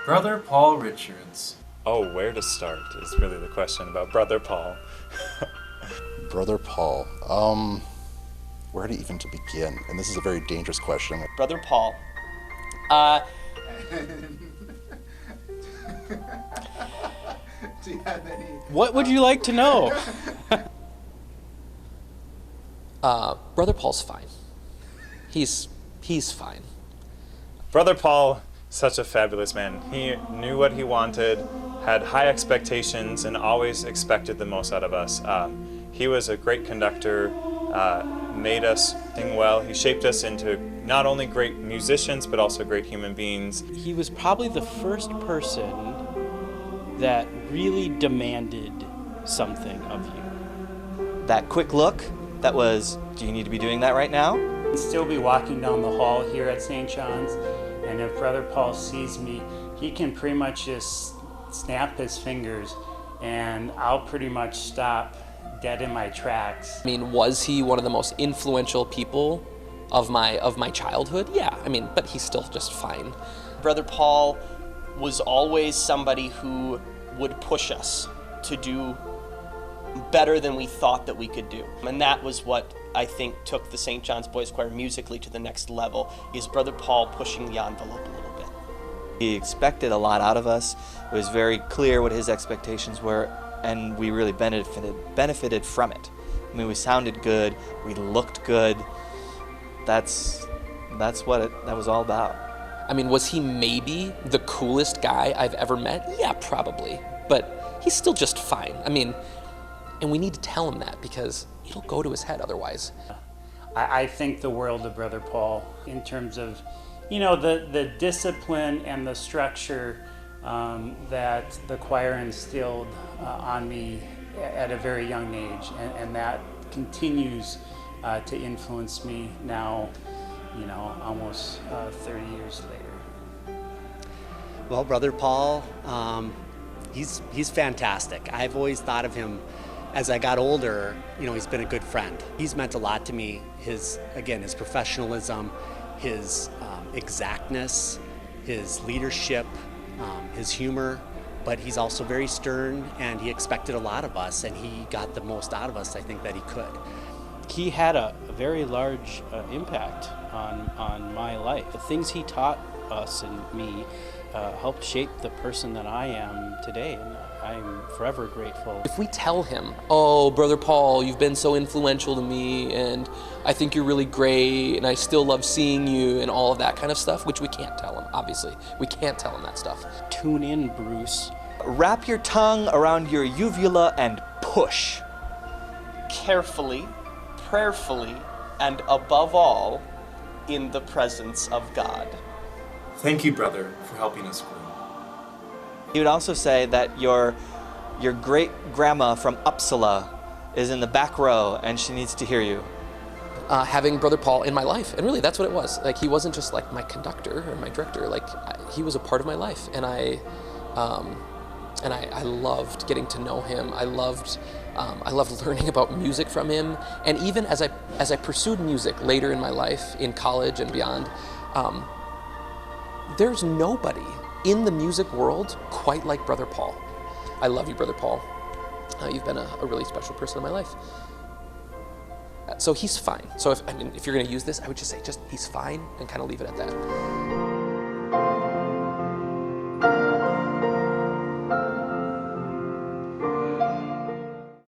Brother Paul Richards. Oh, where to start is really the question about Brother Paul. Brother Paul. Where to even to begin? And this is a very dangerous question. Brother Paul. Do you have any? What would you like to know? Brother Paul's fine. He's fine. Brother Paul, such a fabulous man. He knew what he wanted, had high expectations, and always expected the most out of us. He was a great conductor, made us sing well. He shaped us into not only great musicians, but also great human beings. He was probably the first person that really demanded something of you. That quick look, that was, do you need to be doing that right now? I'd still be walking down the hall here at St. John's, and if Brother Paul sees me, he can pretty much just snap his fingers, and I'll pretty much stop dead in my tracks. I mean, was he one of the most influential people of my childhood? Yeah, I mean, but he's still just fine. Brother Paul was always somebody who would push us to do better than we thought that we could do. And that was what I think took the St. John's Boys Choir musically to the next level, is Brother Paul pushing the envelope a little bit. He expected a lot out of us. It was very clear what his expectations were, and we really benefited from it. I mean, we sounded good, we looked good. That's what that was all about. I mean, was he maybe the coolest guy I've ever met? Yeah, probably. But he's still just fine. I mean, and we need to tell him that because it'll go to his head otherwise. I think the world of Brother Paul in terms of, you know, the discipline and the structure that the choir instilled on me at a very young age, and that continues to influence me now, you know, almost 30 years later. Well, Brother Paul, he's fantastic. I've always thought of him as I got older. You know, he's been a good friend. He's meant a lot to me. His professionalism, his exactness, his leadership, his humor, but he's also very stern, and he expected a lot of us, and he got the most out of us, I think, that he could. He had a very large impact on my life. The things he taught us and me helped shape the person that I am today, and I'm forever grateful. If we tell him, oh, Brother Paul, you've been so influential to me, and I think you're really great, and I still love seeing you, and all of that kind of stuff, which we can't tell him, obviously. We can't tell him that stuff. Tune in, Bruce. Wrap your tongue around your uvula and push. Carefully, prayerfully, and above all, in the presence of God. Thank you, brother, for helping us grow. He would also say that your great grandma from Uppsala is in the back row and she needs to hear you. Having Brother Paul in my life, and really that's what it was. Like, he wasn't just like my conductor or my director. Like, he was a part of my life, and I loved getting to know him. I loved learning about music from him, and even as I pursued music later in my life, in college and beyond, there's nobody in the music world quite like Brother Paul. I love you, Brother Paul. You've been a really special person in my life. So he's fine. So if you're going to use this, I would just say he's fine and kind of leave it at that.